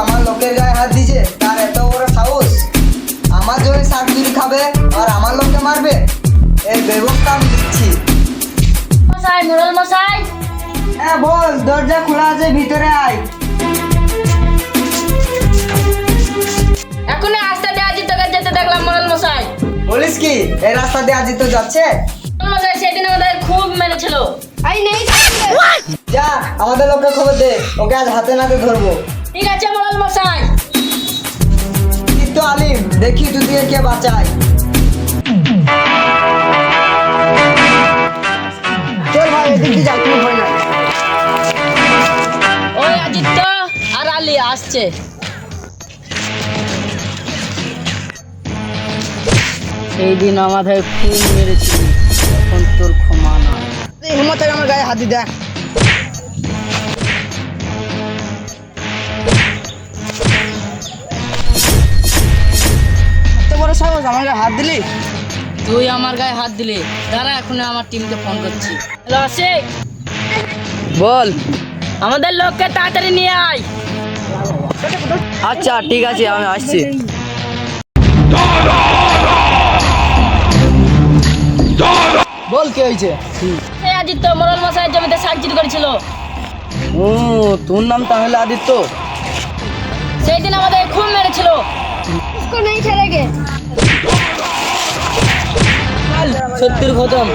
আমার লোকের গায়ে হাত দিয়েছে, তার এত বড় সাহস, আমার জমি শাক চুরি খাবে আর আমার লোককে মারবে। এর ব্যবস্থা আমি দিচ্ছি। মশাই, মোড়ল মশাই। হ্যাঁ বল, দরজা খোলা আছে, ভিতরে আয়। এখনই রাস্তা দিয়ে আজিতকে যেতে দেখলাম মোড়ল মশাই। বলিস কি, এই রাস্তা দিয়ে আজিত যাচ্ছে? মোড়ল মশাই সেদিন আমাদের খুব মেরেছিল। যা আমাদের লোককে খবর দে, ওকে আজ হাতে নাতে ধরবো। ঠিক আছে মোড়ল মশাই। কিন্তু আলিম, দেখি তুই কে বাঁচায়। চল ভাই, এদিক দিয়ে যা, কোনো ভয় নাই। ওই আজিত আর আলী আসছে। সেই দিন আমাদের খুব মেরেছিল, এখন তোর ক্ষমা না। হিম্মত থেকে আমার গায়ে হাত দি দেখ। এত বড় সাহস, আমার গায়ে হাত দিলি? তুই আমার গায়ে হাত দিলি, দাঁড়া এখন আমার টিমকে ফোন করছি। হ্যালো আশিক, বল। আমাদের লোককে তাড়াতাড়ি নিয়ে আয়। আচ্ছা ঠিক আছে, আমি আসছি। বল কি হয়েছে? এই আদিত্য মোড়ল মশাইয়ের জমিতে শাক চুরি করেছিল। ও, তোর নাম তাহলে আদিত্য? সেই দিন আমাদের খুব মেরেছিল। সত্যির খতম।